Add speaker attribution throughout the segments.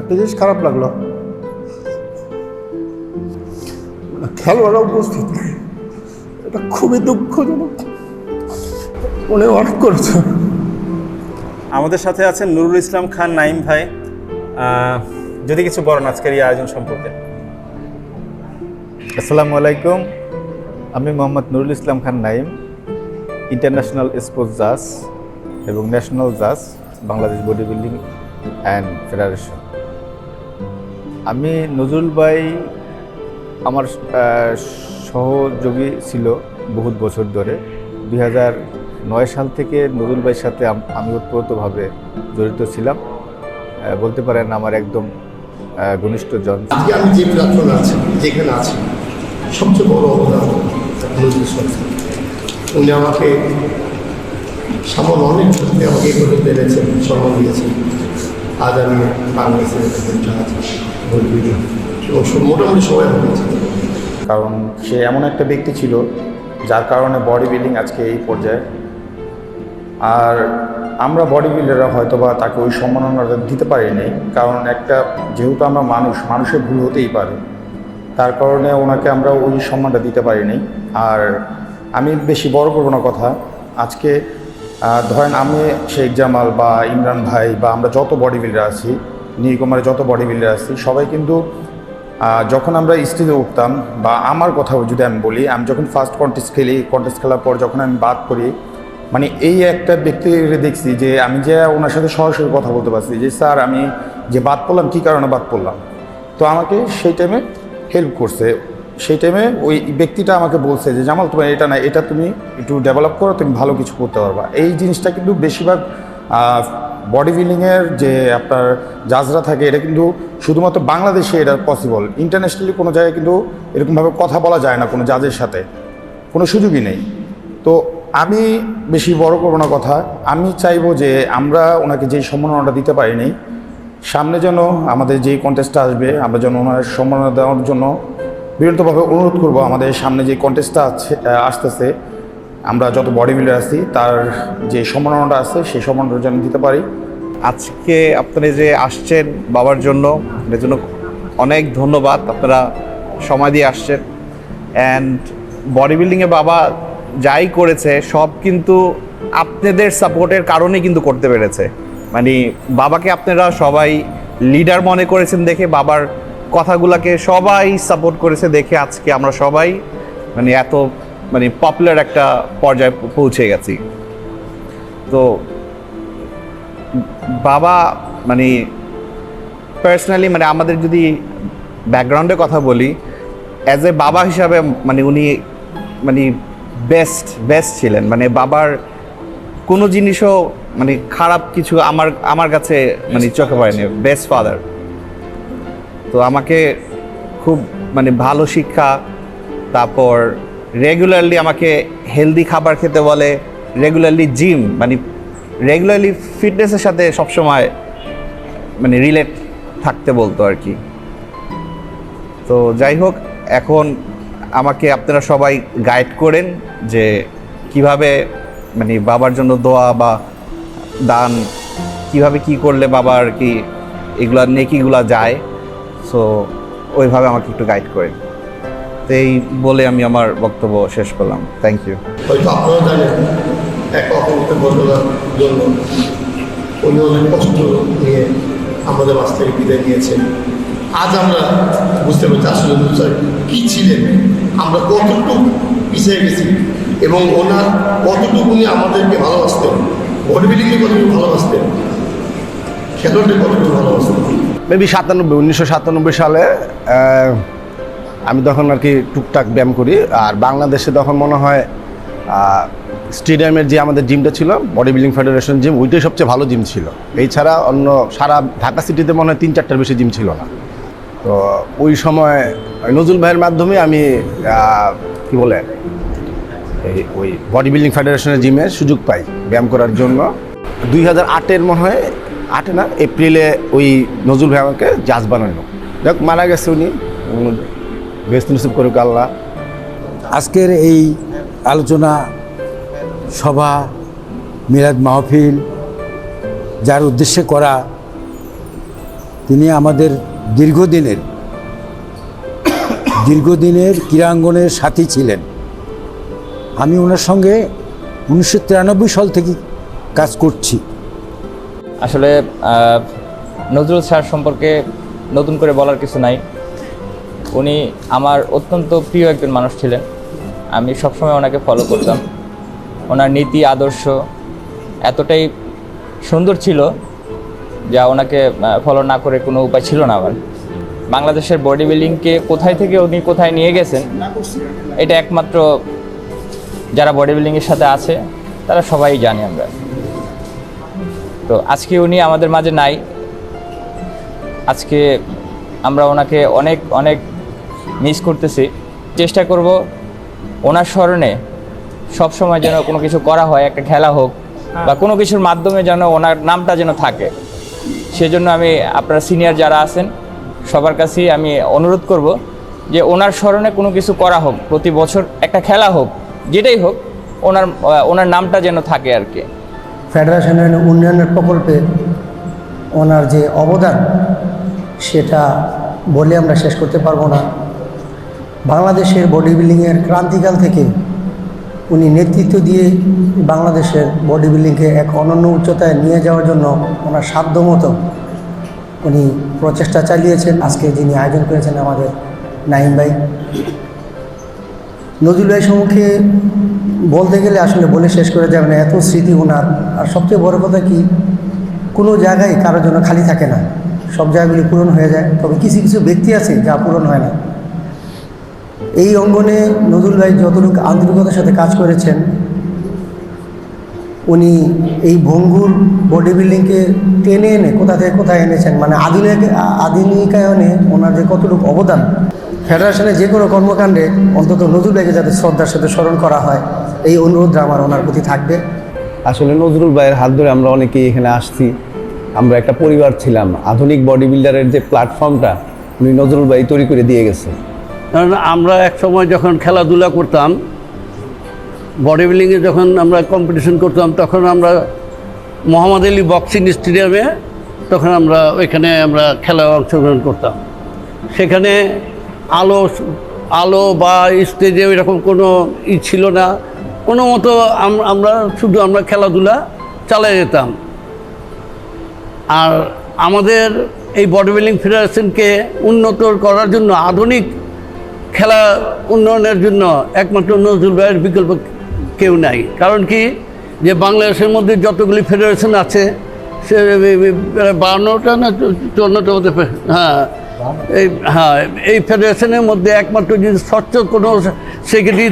Speaker 1: একটা জিনিস খারাপ লাগলো, খেলোয়াড়রা উপস্থিত নেই, এটা খুবই দুঃখজনক। উনি অনেক করেছে।
Speaker 2: আমাদের সাথে আছেন নুরুল ইসলাম খান নাইম ভাই। যদি কিছু বলেন আজকের এই আয়োজন সম্পর্কে।
Speaker 3: আসসালামু আলাইকুম, আমি মোহাম্মদ নুরুল ইসলাম খান নাইম, ইন্টারন্যাশনাল স্পোর্টস জাজ এবং ন্যাশনাল জাজ, Bangladesh body building and federation. আমি নজরুল ভাই আমার সহযোগী ছিল বহুত বছর ধরে। 2009 সাল থেকে নজরুল ভাইয়ের সাথে আমি ওতপ্রোতভাবে জড়িত ছিলাম, বলতে পারেন আমার একদম ঘনিষ্ঠজন।
Speaker 1: আজকে আমি যে প্ল্যাটফর্মে আছি, যেখানে আছি, সবচেয়ে বড় অবদান নজরুল ইসলাম। উনি আমাকে সামান্য অনেক ক্ষেত্রে আমাকে এই করে পেরেছেন, সম্মান দিয়েছেন। আজ আমি বাংলাদেশের মোটামুটি সবাই হয়েছে।
Speaker 4: কারণ সে এমন একটা ব্যক্তি ছিল যার কারণে বডি বিল্ডিং আজকে এই পর্যায়ে। আর আমরা বডি বিল্ডাররা হয়তো বা তাকে ওই সম্মাননা দিতে পারিনি, কারণ একটা যেহেতু আমরা মানুষের ভুল হতেই পারে, তার কারণে ওনাকে আমরা ওই সম্মানটা দিতে পারিনি। আর আমি বেশি বড় করবো না কথা, আজকে ধরেন আমি শেখ জামাল বা ইমরান ভাই বা আমরা যত বডি বিল্ডার আছি, নীলকুমারে যত বডি বিল্ডার আছি, সবাই কিন্তু যখন আমরা স্টেজে উঠতাম, বা আমার কথা যদি আমি বলি, আমি যখন ফার্স্ট কন্টেস্ট খেলার পর যখন আমি বাদ করি, মানে এই একটা ব্যক্তিকে দেখছি যে আমি যে ওনার সাথে সরাসরি কথা বলতে পারছি যে স্যার আমি যে বাদ পড়লাম, কী কারণে বাদ পড়লাম। তো আমাকে সেই টাইমে হেল্প করছে। সেই টাইমে ওই ব্যক্তিটা আমাকে বলছে যে জামাল তোমার এটা না, এটা তুমি একটু ডেভেলপ করো, তুমি ভালো কিছু করতে পারবা। এই জিনিসটা কিন্তু বেশিরভাগ বডি বিল্ডিংয়ের যে আপনার জাজরা থাকে, এটা কিন্তু শুধুমাত্র বাংলাদেশে এটা পসিবল। ইন্টারন্যাশনালি কোনো জায়গায় কিন্তু এরকমভাবে কথা বলা যায় না কোনো জাজের সাথে, কোনো সুযোগই নেই। তো আমি বেশি বড় করবো না কথা, আমি চাইবো যে আমরা ওনাকে যেই সম্মাননাটা দিতে পারিনি, সামনে যেন আমাদের যেই কন্টেস্টটা আসবে, আমরা যেন ওনার সম্মাননা দেওয়ার জন্য বিভিন্নভাবে অনুরোধ করব। আমাদের সামনে যে কন্টেস্টটা আসতেছে, আমরা যত বডি বিল্ডার আছি তার যে সম্মাননাটা আছে সেই সম্মাননাটা যেন দিতে পারি।
Speaker 3: আজকে আপনারা যে আসছেন বাবার জন্য, এর জন্য অনেক ধন্যবাদ। আপনারা সময় দিয়ে আসছেন। অ্যান্ড বডি বিল্ডিংয়ে বাবা যাই করেছে সব কিন্তু আপনাদের সাপোর্টের কারণে কিন্তু করতে পেরেছে। মানে বাবাকে আপনারা সবাই লিডার মনে করেছেন দেখে, বাবার কথাগুলোকে সবাই সাপোর্ট করেছে দেখে আজকে আমরা সবাই মানে এত মানে পপুলার একটা পর্যায়ে পৌঁছে গেছি। তো বাবা মানে পার্সোনালি মানে আমাদের যদি ব্যাকগ্রাউন্ডে কথা বলি, অ্যাজ এ বাবা হিসাবে মানে উনি মানে বেস্ট ছিলেন। মানে বাবার কোনো জিনিসও মানে খারাপ কিছু আমার কাছে মানে চোখে পড়েনি। Best father. তো আমাকে খুব মানে ভালো শিক্ষা, তারপর রেগুলারলি আমাকে হেলদি খাবার খেতে বলে, রেগুলারলি জিম, মানে রেগুলারলি ফিটনেসের সাথে সবসময় মানে রিলেট থাকতে বলতো আর কি। তো যাই হোক, এখন আমাকে আপনারা সবাই গাইড করেন যে কিভাবে মানে বাবার জন্য দোয়া বা দান কিভাবে কি করলে বাবার কি এগুলা নেকিগুলা যায়। সো ওইভাবে আমাকে একটু গাইড করেন। তো এই বলে আমি আমার বক্তব্য শেষ করলাম। Thank you.
Speaker 1: হয়তো আপনারা জানেন, এক অপরিচিত ঘটনার জন্য উনি অনেক কষ্ট নিয়ে আমাদের মাছ থেকে বিদায় নিয়েছেন। আজ আমরা বুঝতে পারছি আসলে স্যার কী ছিলেন, আমরা কতটুকু পিছিয়ে গেছি এবং ওনার কতটুকু উনি আমাদেরকে ভালোবাসতেন, বডি বিল্ডিংকে কতটুকু ভালোবাসতেন, খেলোয়াড়দের কতটুকু ভালোবাসতেন।
Speaker 5: মেবি 1997 সালে আমি তখন আর কি টুকটাক ব্যায়াম করি। আর বাংলাদেশে তখন মনে হয় স্টেডিয়ামের যে আমাদের জিমটা ছিল, বডি বিল্ডিং ফেডারেশন জিম, ওইটাই সবচেয়ে ভালো জিম ছিল। এই ছাড়া অন্য সারা ঢাকা সিটিতে মনে হয় 3-4টার বেশি জিম ছিল না। তো ওই সময় নজরুল ভাইয়ের মাধ্যমে আমি কি বলে ওই বডি বিল্ডিং ফেডারেশনের জিমে সুযোগ পাই ব্যায়াম করার জন্য। 2008 মনে হয়, 8 না এপ্রিলে ওই নজরুল ভাই আমাকে জাজ বানানো। যাক, মারা গেছে উনি, বেস্ট নসিব করুক আল্লাহ।
Speaker 6: আজকের এই আলোচনা সভা, মিলাদ মাহফিল যার উদ্দেশ্যে করা, তিনি আমাদের দীর্ঘদিনের ক্রীড়াঙ্গনের সাথী ছিলেন। আমি ওনার সঙ্গে 1993 সাল থেকে কাজ করছি।
Speaker 7: আসলে নজরুল স্যার সম্পর্কে নতুন করে বলার কিছু নাই। উনি আমার অত্যন্ত প্রিয় একজন মানুষ ছিলেন। আমি সবসময় ওনাকে ফলো করতাম। ওনার নীতি আদর্শ এতটাই সুন্দর ছিল যা ওনাকে ফলো না করে কোনো উপায় ছিল না আমার। বাংলাদেশের বডি বিল্ডিংকে কোথায় থেকে উনি কোথায় নিয়ে গেছেন এটা একমাত্র যারা বডি বিল্ডিংয়ের সাথে আছে তারা সবাই জানি আমরা। তো আজকে উনি আমাদের মাঝে নাই। আজকে আমরা ওনাকে অনেক অনেক মিস করতেছি। চেষ্টা করব ওনার স্মরণে সবসময় যেন কোনো কিছু করা হয়, একটা খেলা হোক বা কোনো কিছুর মাধ্যমে যেন ওনার নামটা যেন থাকে। সেজন্য আমি আপনারা সিনিয়র যারা আছেন সবার কাছেই আমি অনুরোধ করব যে ওনার স্মরণে কোনো কিছু করা হোক, প্রতি বছর একটা খেলা হোক, যেটাই হোক ওনার নামটা যেন থাকে আর কি।
Speaker 8: ফেডারেশনের উন্নয়নের প্রকল্পে ওনার যে অবদান সেটা বলে আমরা শেষ করতে পারবো না। বাংলাদেশের বডি বিল্ডিংয়ের ক্রান্তিকাল থেকে উনি নেতৃত্ব দিয়ে বাংলাদেশের বডি বিল্ডিংকে এক অনন্য উচ্চতায় নিয়ে যাওয়ার জন্য ওনার সাধ্যমতো উনি প্রচেষ্টা চালিয়েছেন। আজকে যিনি আয়োজন করেছেন আমাদের নাইম ভাই, নজরুল ভাই সম্মুখে বলতে গেলে আসলে বলে শেষ করে যাবে না, এত স্মৃতি ওনার। আর সবচেয়ে বড় কথা কি, কোনো জায়গায় কারোর জন্য খালি থাকে না, সব জায়গাগুলি পূরণ হয়ে যায়। তবে কিছু কিছু ব্যক্তি আছে যা পূরণ হয় না। এই অঙ্গনে নজরুল ভাই যতটুকু আন্তরিকতার সাথে কাজ করেছেন, উনি এই ভঙ্গুর বডি বিল্ডিংকে টেনে এনে কোথা থেকে কোথায় এনেছেন, মানে আধুনিকায়নে ওনার যে কতটুকু অবদান। ফেডারেশনের যে কোনো কর্মকাণ্ডে অন্তত নজরুল ভাইকে যাতে শ্রদ্ধার সাথে স্মরণ করা হয়, এই অনুরোধটা আমার ওনার প্রতি থাকবে।
Speaker 3: আসলে নজরুল ভাইয়ের হাত ধরে আমরা অনেকেই এখানে আসছি, আমরা একটা পরিবার ছিলাম। আধুনিক বডি বিল্ডারের যে প্ল্যাটফর্মটা উনি নজরুল ভাই তৈরি করে দিয়ে গেছে।
Speaker 9: কারণ আমরা এক সময় যখন খেলাধুলা করতাম, বডি বিল্ডিংয়ে যখন আমরা কম্পিটিশন করতাম, তখন আমরা মোহাম্মদ আলী বক্সিং স্টেডিয়ামে তখন আমরা ওইখানে আমরা খেলায় অংশগ্রহণ করতাম। সেখানে আলো বা স্টেজে এরকম কোনো ছিল না, কোনো মতো আমরা শুধু খেলাধুলা চালিয়ে যেতাম। আর আমাদের এই বডি বিল্ডিং ফেডারেশনকে উন্নত করার জন্য, আধুনিক খেলা উন্নয়নের জন্য একমাত্র নজরুল ভাইয়ের বিকল্প কেউ নাই। কারণ কি, যে বাংলাদেশের মধ্যে যতগুলি ফেডারেশন আছে সে 52টা না 54টার মধ্যে, এই ফেডারেশনের মধ্যে একমাত্র যদি স্বচ্ছ কোনো সেক্রেটারি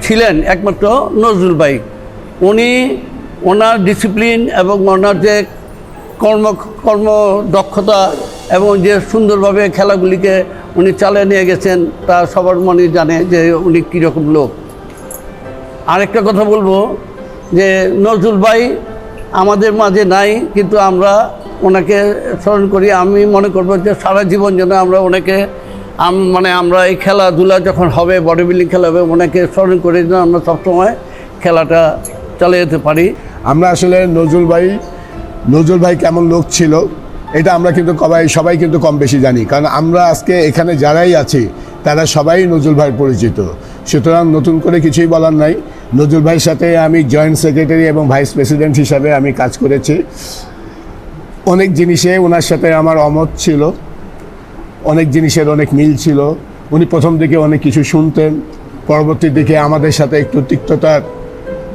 Speaker 9: ছিলেন একমাত্র নজরুল ভাই। উনি ওনার ডিসিপ্লিন এবং ওনার যে কর্মদক্ষতা এবং যে সুন্দরভাবে খেলাগুলিকে উনি চালিয়ে নিয়ে গেছেন তা সবার মনে জানে যে উনি কীরকম লোক। আরেকটা কথা বলবো যে নজরুল ভাই আমাদের মাঝে নাই, কিন্তু আমরা ওনাকে স্মরণ করি। আমি মনে করবো যে সারা জীবন যেন আমরা ওনাকে আমরা এই খেলাধুলা যখন হবে, বডি বিল্ডিং খেলা হবে, ওনাকে স্মরণ করে যেন আমরা সবসময় খেলাটা চালিয়ে যেতে পারি।
Speaker 10: আমরা আসলে নজরুল ভাই কেমন লোক ছিল এটা আমরা কিন্তু সবাই কিন্তু কম বেশি জানি, কারণ আমরা আজকে এখানে যারাই আছি তারা সবাই নজরুল ভাই পরিচিত। সুতরাং নতুন করে কিছুই বলার নাই। নজরুল ভাইয়ের সাথে আমি জয়েন্ট সেক্রেটারি এবং ভাইস প্রেসিডেন্ট হিসাবে আমি কাজ করেছি। অনেক জিনিসে ওনার সাথে আমার অমত ছিল, অনেক জিনিসের অনেক মিল ছিল। উনি প্রথম দিকে অনেক কিছু শুনতেন, পরবর্তী দিকে আমাদের সাথে একটু তিক্ততা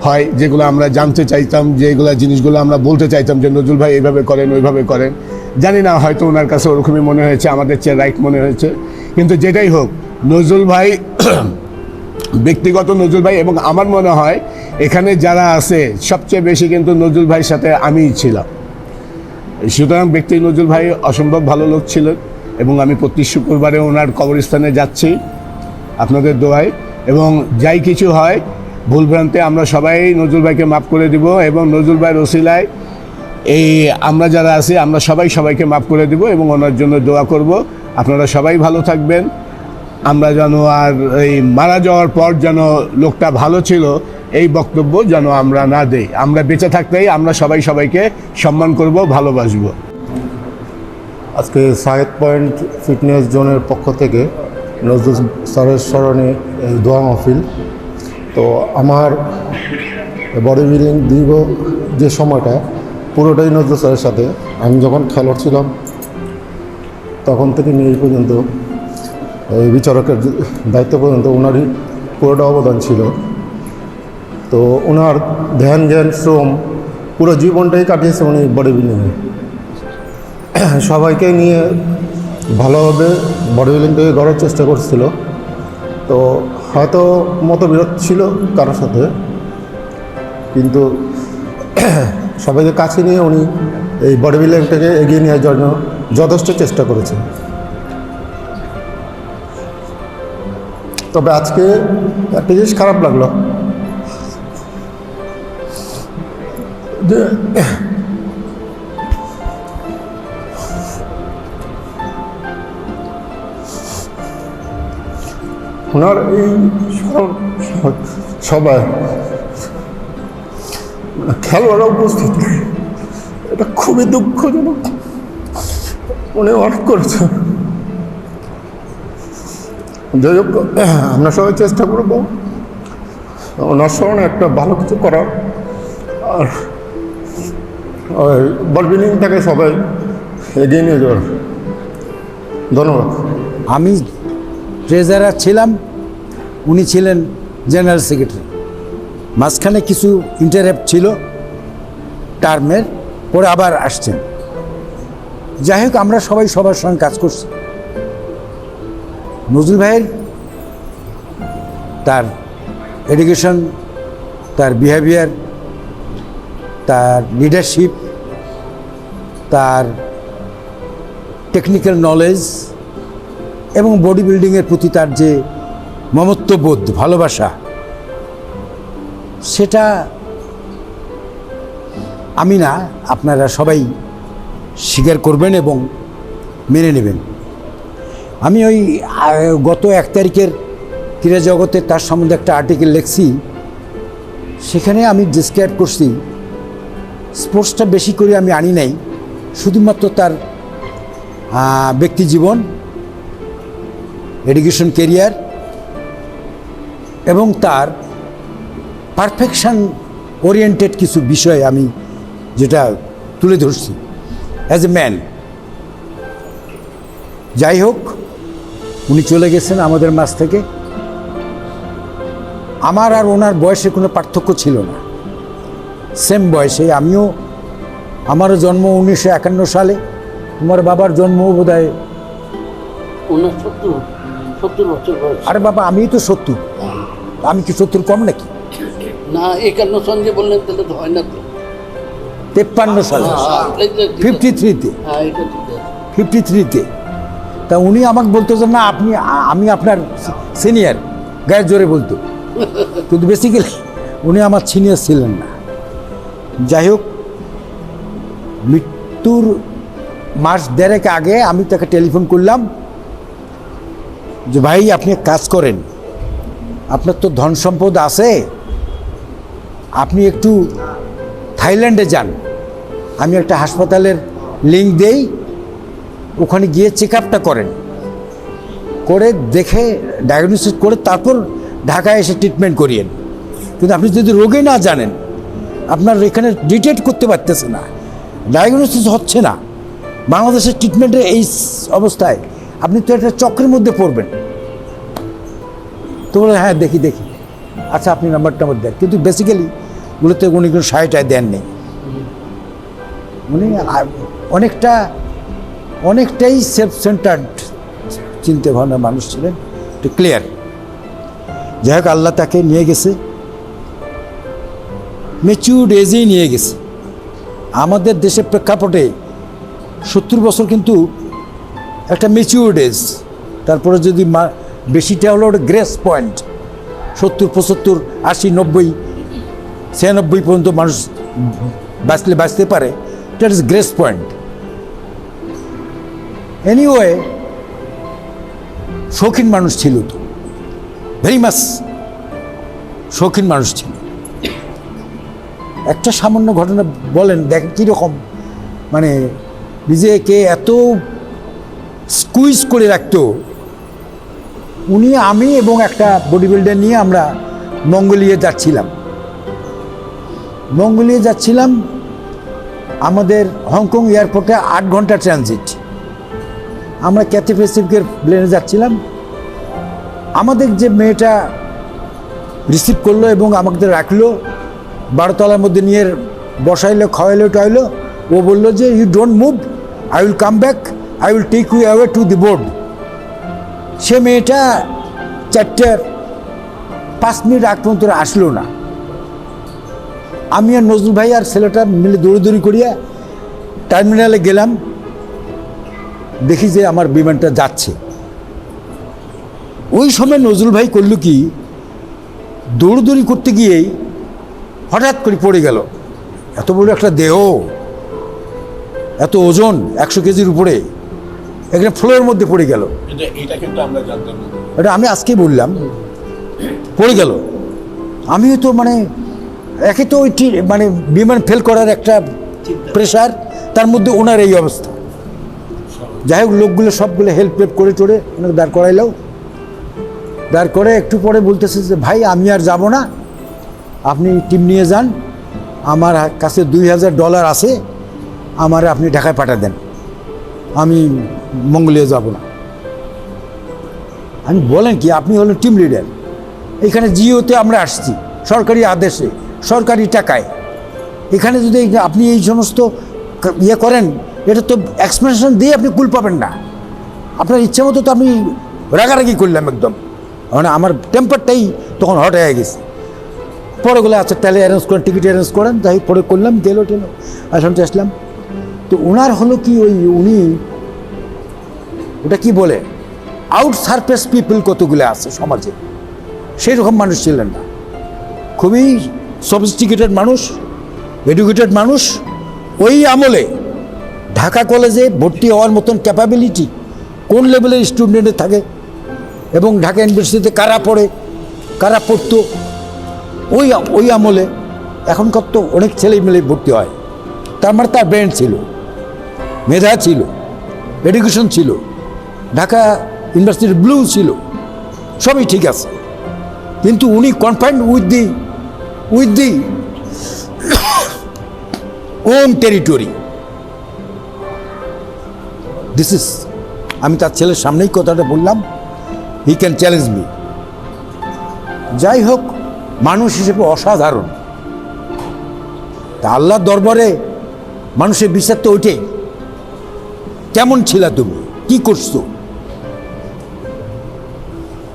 Speaker 10: হয়, যেগুলো আমরা জানতে চাইতাম, যেগুলো জিনিসগুলো আমরা বলতে চাইতাম যে নজরুল ভাই এইভাবে করেন ওইভাবে করেন। জানি না, হয়তো ওনার কাছে ওরকমই মনে হয়েছে, আমাদের চেয়ে রাইট মনে হয়েছে। কিন্তু যেটাই হোক, নজরুল ভাই ব্যক্তিগত নজরুল ভাই, এবং আমার মনে হয় এখানে যারা আছে সবচেয়ে বেশি কিন্তু নজরুল ভাইয়ের সাথে আমিই ছিলাম। সুতরাং ব্যক্তি নজরুল ভাই অসম্ভব ভালো লোক ছিলেন, এবং আমি প্রতি শুক্রবারে ওনার কবরস্থানে যাচ্ছি আপনাদের দোয়ায়। এবং যাই কিছু হয় ভুলভ্রান্তে আমরা সবাই নজরুল ভাইকে মাফ করে দিব, এবং নজরুল ভাইয়ের ওসিলায় এই আমরা যারা আছি আমরা সবাইকে মাফ করে দিব এবং ওনার জন্য দোয়া করব। আপনারা সবাই ভালো থাকবেন। আমরা যেন আর এই মারা যাওয়ার পর যেন লোকটা ভালো ছিল এই বক্তব্য যেন আমরা না দেই। আমরা বেঁচে থাকতেই আমরা সবাইকে সম্মান করব, ভালোবাসবো।
Speaker 11: আজকে সায়েদ পয়েন্ট ফিটনেস জোনের পক্ষ থেকে নজরুল স্যারের স্মরণে এই দোয়া মাহফিল। তো আমার বডি বিল্ডিং দীর্ঘ যে সময়টা পুরোটাই নজরুল স্যারের সাথে। আমি যখন খেলোয়াড় ছিলাম তখন থেকে নিয়ে এই পর্যন্ত এই বিচারকের দায়িত্ব পর্যন্ত ওনারই পুরোটা অবদান ছিল। তো ওনার ধ্যান জ্ঞান শ্রম পুরো জীবনটাই কাটিয়েছে উনি বডি বিল্ডিংয়ে। সবাইকে নিয়ে ভালোভাবে বডি বিল্ডিংটাকে গড়ার চেষ্টা করছিল। তো হয়তো মতবিরোধ ছিল কারোর সাথে, কিন্তু সবাইকে কাছে নিয়ে উনি এই বডি বিল্ডিংটাকে এগিয়ে নেওয়ার জন্য যথেষ্ট চেষ্টা করেছেন। তবে আজকে একটা জিনিস খারাপ লাগলো যে ওনার এই সবাই খেলোয়াড়রা উপস্থিত নেই, এটা খুবই দুঃখজনক। উনি অনেক করেছেন। যাই হোক, আমরা সবাই চেষ্টা করব ওনার স্মরণে একটা ভালো কিছু করার, আর বল বিল্ডিংটাকে সবাই এগিয়ে নিয়ে যাওয়ার। ধন্যবাদ।
Speaker 6: আমি ট্রেজারার ছিলাম, উনি ছিলেন জেনারেল সেক্রেটারি। মাঝখানে কিছু ইন্টারাপ্ট ছিল টার্মের, পরে আবার আসছেন। যাই হোক, আমরা সবাই সবার সঙ্গে কাজ করছি। নজরুল ভাইয়ের তার এডুকেশন, তার বিহেভিয়ার, তার লিডারশিপ, তার টেকনিক্যাল নলেজ এবং বডি বিল্ডিংয়ের প্রতি তার যে মমত্ববোধ, ভালোবাসা, সেটা আমি না, আপনারা সবাই স্বীকার করবেন এবং মেনে নেবেন। আমি ওই গত 1 তারিখের ক্রীড়া জগতে তার সম্বন্ধে একটা আর্টিকেল লিখছি। সেখানে আমি ডিসক্রাইব করছি স্পোর্টসটা বেশি করে আমি আনি নাই, শুধুমাত্র তার ব্যক্তি জীবন, এডুকেশন ক্যারিয়ার এবং তার পারফেকশন ওরিয়েন্টেড কিছু বিষয় আমি যেটা তুলে ধরছি অ্যাজ এ ম্যান। যাই হোক, উনি চলে গেছেন আমাদের মাঝ থেকে। আমার আর ওনার বয়সে কোনো পার্থক্য ছিল না, সেম বয়সে। আমারও জন্ম 1951 সালে, তোমার বাবার জন্ম বোধহয়
Speaker 9: 70 বছর বয়স।
Speaker 6: আরে বাবা, আমিই তো 70। আমি কি 70 কম নাকি?
Speaker 9: না, 51 সঙ্গে বললেন তাহলে তো হয় না তো।
Speaker 6: 53 সালে, 53-তে,
Speaker 9: হ্যাঁ, এটা ঠিক আছে।
Speaker 6: 53-তে। তা উনি আমাকে বলতো যে না, আমি আপনার সিনিয়র, গায়ের জোরে বলতো। কিন্তু বেসিক্যালি উনি আমার সিনিয়র ছিলেন না। যাই হোক, মৃত্যুর মাস 1.5 আগে আমি তাকে টেলিফোন করলাম যে ভাই, আপনি এক কাজ করেন, আপনার তো ধন সম্পদ আছে, আপনি একটু থাইল্যান্ডে যান, আমি একটা হাসপাতালের লিঙ্ক দেই, ওখানে গিয়ে চেক আপটা করেন, করে দেখে ডায়াগনোসিস করে তারপর ঢাকায় এসে ট্রিটমেন্ট করিয়েন। কিন্তু আপনি যদি রোগে না জানেন, আপনার এখানে ডিটেক্ট করতে পারতেছে না, ডায়াগনোসিস হচ্ছে না, বাংলাদেশের ট্রিটমেন্টের এই অবস্থায় আপনি তো একটা চক্রের মধ্যে পড়বেন। তো বলে হ্যাঁ, দেখি। আচ্ছা, আপনি নাম্বারটা দেন। কিন্তু বেসিক্যালি ওগুলোতে উনি কোনো সহায়তায় দেন নেই। উনি অনেকটাই সেলফ সেন্টার্ড চিন্তা ভাবনার মানুষ ছিলেন, এটা ক্লিয়ার। যাই হোক, আল্লাহ তাকে নিয়ে গেছে, ম্যাচিউরড এজেই নিয়ে গেছে। আমাদের দেশের প্রেক্ষাপটে 70 বছর কিন্তু একটা ম্যাচিউরড এজ। তারপরে যদি বেশিটা হলো ওটা গ্রেস পয়েন্ট। 70, 75, 80, 90, 96 পর্যন্ত মানুষ বাঁচতে পারে, that is grace point. Anyway, শৌখিন মানুষ ছিল তো, ভেরি মাচ শৌখিন মানুষ ছিল। একটা সামান্য ঘটনা বলেন, দেখেন কীরকম, মানে নিজেকে এত স্কুইজ করে রাখতো। উনি, আমি এবং একটা বডি বিল্ডার নিয়ে আমরা মঙ্গোলিয়া যাচ্ছিলাম। আমাদের হংকং এয়ারপোর্টে 8 ঘন্টা ট্রানজিট। আমরা ক্যাথে প্যাসিফিকের প্লেনে যাচ্ছিলাম। আমাদের যে মেয়েটা রিসিভ করলো এবং আমাদের রাখলো, 12 তলার মধ্যে নিয়ে বসাইলো, খাওয়াইলো টাইলো। ও বললো যে you don't move, I will come back, I will take you away to the board. সে মেয়েটা 4টার 5 মিনিট আগ পর্যন্ত আসলো না। আমি আর নজরুল ভাই আর ছেলেটা মিলে দৌড়ি করিয়া টার্মিনালে গেলাম, দেখি যে আমার বিমানটা যাচ্ছে। ওই সময় নজরুল ভাই করলো কি, দৌড়ি করতে গিয়েই হঠাৎ করে পড়ে গেল। এত বড় একটা দেহ, এত ওজন, 100 কেজির উপরে, এখানে ফ্লোরের মধ্যে পড়ে গেল।
Speaker 10: এটা কিন্তু আমরা জানতাম না।
Speaker 6: এটা আমি আজকেই বললাম, পড়ে গেল। আমিও তো মানে একে তো ওই মানে বিমান ফেল করার একটা প্রেশার, তার মধ্যে ওনার এই অবস্থা। যাই হোক, লোকগুলো সবগুলো হেল্প করে টোরে ওনাকে দাঁড় করাইলেও, দাঁড় করে একটু পরে বলতেছে যে ভাই আমি আর যাব না, আপনি টিম নিয়ে যান, আমার কাছে $2000 আছে, আমার আপনি ঢাকায় পাঠা দেন, আমি মঙ্গোলিয়া যাব না। আমি বলেন কি, আপনি হলেন টিম লিডার, এখানে জিওতে আমরা আসছি সরকারি আদেশে, সরকারি টাকায়। এখানে যদি আপনি এই সমস্ত ইয়ে করেন, এটা তো এক্সপ্লেনেশন দিয়ে আপনি কুল পাবেন না। আপনার ইচ্ছা মতো তো আমি রাগারাগি করলাম একদম, মানে আমার টেম্পারটাই তখন হট হয়ে গেছে। পরে বলে আচ্ছা তাহলে অ্যারেঞ্জ করেন, টিকিট অ্যারেঞ্জ করেন। তাই পরে করলাম, টেলো আসলাম। তো ওনার হলো কি, উনি ওটা কি বলে, আউট সারফেস পিপল কতগুলো আছে সমাজে, সেই রকম মানুষ ছিলেন না। খুবই সফিস্টিকেটেড মানুষ, এডুকেটেড মানুষ। ওই আমলে ঢাকা কলেজে ভর্তি হওয়ার মতন ক্যাপাবিলিটি কোন লেভেলের স্টুডেন্টের থাকে, এবং ঢাকা ইউনিভার্সিটিতে কারা পড়তো ওই আমলে। এখনকার তো অনেক ছেলে মেলে ভর্তি হয়, তার মানে তার ব্রেন ছিল, মেধা ছিল, এডুকেশন ছিল, ঢাকা ইউনিভার্সিটির ব্লু ছিল, সবই ঠিক আছে। কিন্তু উনি confined with the own territory. This is, আমি তার ছেলের সামনেই কথাটা বললাম, হি ক্যান চ্যালেঞ্জ মি। যাই হোক, মানুষ হিসেবে অসাধারণ। তা আল্লাহর দরবারে মানুষের বিচার তো ওইটাই, কেমন ছিলা তুমি, কি করছো।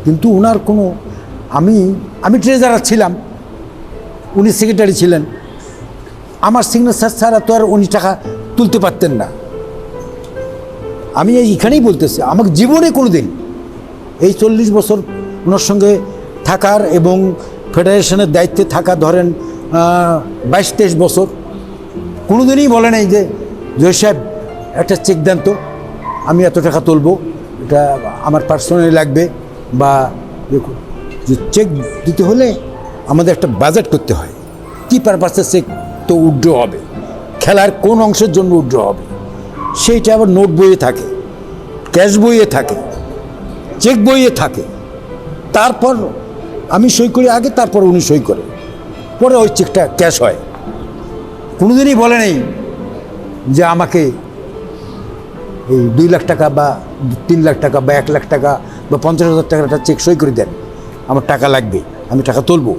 Speaker 6: কিন্তু ওনার কোনো, আমি ট্রেজারার ছিলাম, উনি সেক্রেটারি ছিলেন। আমার সিগনেচার ছাড়া তো আর উনি টাকা তুলতে পারতেন না। আমি এইখানেই বলতেছি, আমাকে জীবনে কোনো দিন এই 40 বছর ওনার সঙ্গে থাকার এবং ফেডারেশনের দায়িত্বে থাকা, ধরেন 22-23 বছর, কোনো দিনই বলে নাই যে জয় সাহেব একটা চেক দেন তো, আমি এত টাকা তুলবো, এটা আমার পার্সোনালি লাগবে, বা চেক দিতে হলে আমাদের একটা বাজেট করতে হয়, কী পারপাসে চেক তো উইথড্র হবে, খেলার কোন অংশের জন্য উইথড্র হবে, সেইটা আবার নোট বইয়ে থাকে, ক্যাশ বইয়ে থাকে, চেক বইয়ে থাকে। তারপর আমি সই করি আগে, তারপর উনি সই করে, পরে ওই চেকটা ক্যাশ হয়। কোনোদিনই বলে নেই যে আমাকে এই 2 লাখ টাকা বা 3 লাখ টাকা বা 1 লাখ টাকা বা 50,000 টাকার একটা চেক সই করে দেন, আমার টাকা লাগবে, আমি টাকা তুলবো,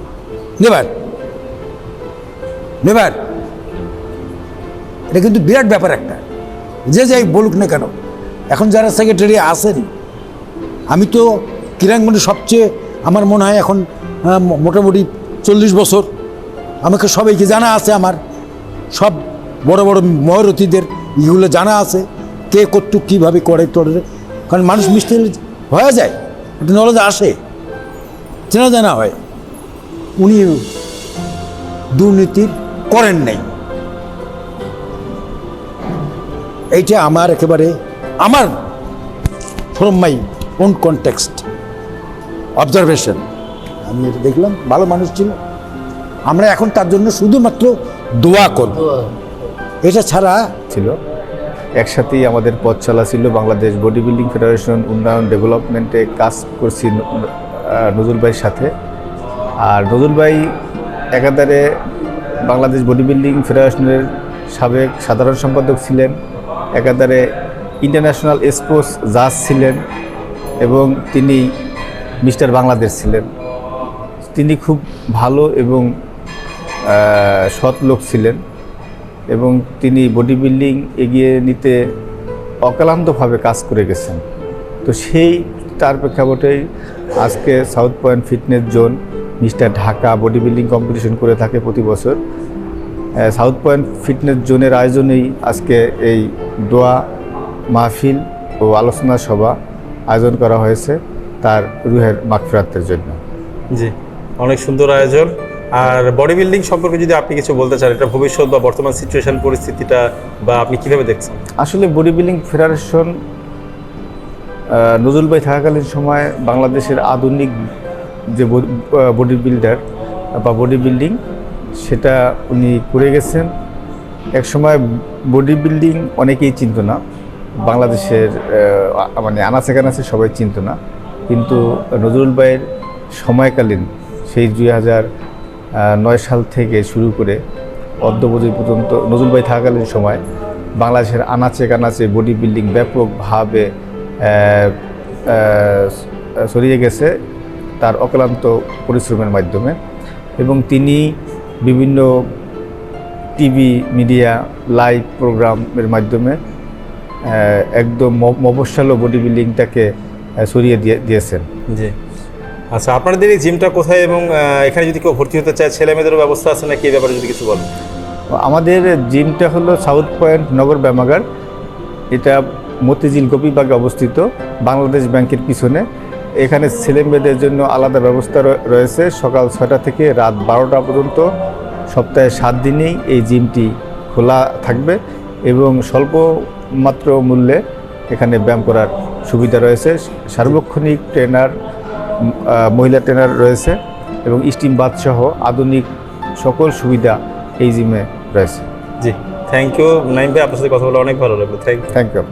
Speaker 6: নেবার। এটা কিন্তু বিরাট ব্যাপার একটা, যে যাই বলুক না কেন। এখন যারা সেক্রেটারি আছেন, আমি তো ক্রীড়াঙ্গনে সবচেয়ে, আমার মনে হয় এখন মোটামুটি 40 বছর, আমাকে সবাইকে জানা আছে, আমার সব বড় বড় মহারথীদের এগুলো জানা আছে, কে কতটুক কীভাবে করে তোরে, কারণ মানুষ মিশতে হয়ে যায়, একটা নলেজ আসে, চেনা জানা হয়। উনি দুর্নীতি করেন নাই, এইটা আমার একেবারে, আমার from my own context observation, আমি এটা দেখলাম। ভালো মানুষ ছিল, আমরা এখন তার জন্য শুধুমাত্র দোয়া করব, এটা ছাড়া
Speaker 3: ছিল একসাথেই আমাদের পথ চলা ছিল। বাংলাদেশ বডি বিল্ডিং ফেডারেশন উন্নয়ন ডেভেলপমেন্টে কাজ করছি নজরুল ভাইয়ের সাথে। আর নজরুল ভাই একাধারে বাংলাদেশ বডি বিল্ডিং ফেডারেশনের সাবেক সাধারণ সম্পাদক ছিলেন, একাধারে ইন্টারন্যাশনাল স্পোর্টস জাজ ছিলেন এবং তিনি মিস্টার বাংলাদেশ ছিলেন। তিনি খুব ভালো এবং সৎ লোক ছিলেন এবং তিনি বডি বিল্ডিং এগিয়ে নিতে অক্লান্তভাবে কাজ করে গেছেন। তো সেই তার প্রেক্ষাপটেই আজকে south point fitness zone mister Dhaka body building competition করে থাকে প্রতি বছর। সাউথ পয়েন্ট ফিটনেস জোনের আয়োজনেই আজকে এই দোয়া মাহফিল ও আলোচনা সভা আয়োজন করা হয়েছে তার রুহের মাগফিরাতের জন্য।
Speaker 2: জি, অনেক সুন্দর আয়োজন। আর বডি বিল্ডিং সম্পর্কে যদি আপনি কিছু বলতে চান, এটা ভবিষ্যৎ বা বর্তমান সিচুয়েশন পরিস্থিতিটা বা আপনি কিভাবে দেখছেন?
Speaker 3: আসলে বডি বিল্ডিং ফেডারেশন নজরুল ভাই থাকাকালীন সময় বাংলাদেশের আধুনিক যে বডি বিল্ডার বা বডি বিল্ডিং সেটা উনি করে গেছেন। একসময় বডি বিল্ডিং অনেকেই চিনত না, বাংলাদেশের মানে আনাচে কানাচে সবাই চিনত না, কিন্তু নজরুল ভাইয়ের সময়কালীন সেই 2009 সাল থেকে শুরু করে অদ্যাবধি পর্যন্ত নজরুল ভাই থাকাকালীন সময় বাংলাদেশের আনাচে কানাচে বডি বিল্ডিং ব্যাপকভাবে ছড়িয়ে গেছে তার অক্লান্ত পরিশ্রমের মাধ্যমে। এবং তিনি বিভিন্ন টিভি মিডিয়া লাইভ প্রোগ্রামের মাধ্যমে একদম মফস্বল বডি বিল্ডিংটাকে ছড়িয়ে দিয়েছেন।
Speaker 2: জি, আচ্ছা, আপনাদের এই জিমটা কোথায় এবং এখানে যদি কেউ ভর্তি হতে চায় ছেলে মেয়েদেরও ব্যবস্থা আছে নাকি, এই ব্যাপারে যদি কিছু বলেন?
Speaker 3: আমাদের জিমটা হলো সাউথ পয়েন্ট নগর ব্যায়ামাগার। এটা মতিঝিল গোপীবাগে অবস্থিত, বাংলাদেশ ব্যাংকের পিছনে। এখানে ছেলে মেয়েদের জন্য আলাদা ব্যবস্থা রয়েছে। সকাল 6টা থেকে রাত 12টা পর্যন্ত সপ্তাহে 7 দিনেই এই জিমটি খোলা থাকবে এবং স্বল্প মাত্র মূল্যে এখানে ব্যায়াম করার সুবিধা রয়েছে। সার্বক্ষণিক ট্রেনার, মহিলা ট্রেনার রয়েছে এবং স্টিম বাথ সহ আধুনিক সকল সুবিধা এই জিমে রয়েছে।
Speaker 2: জি, থ্যাংক ইউ নাইম ভাই, আপনার সাথে কথা বলে অনেক ভালো লাগলো। Thank you.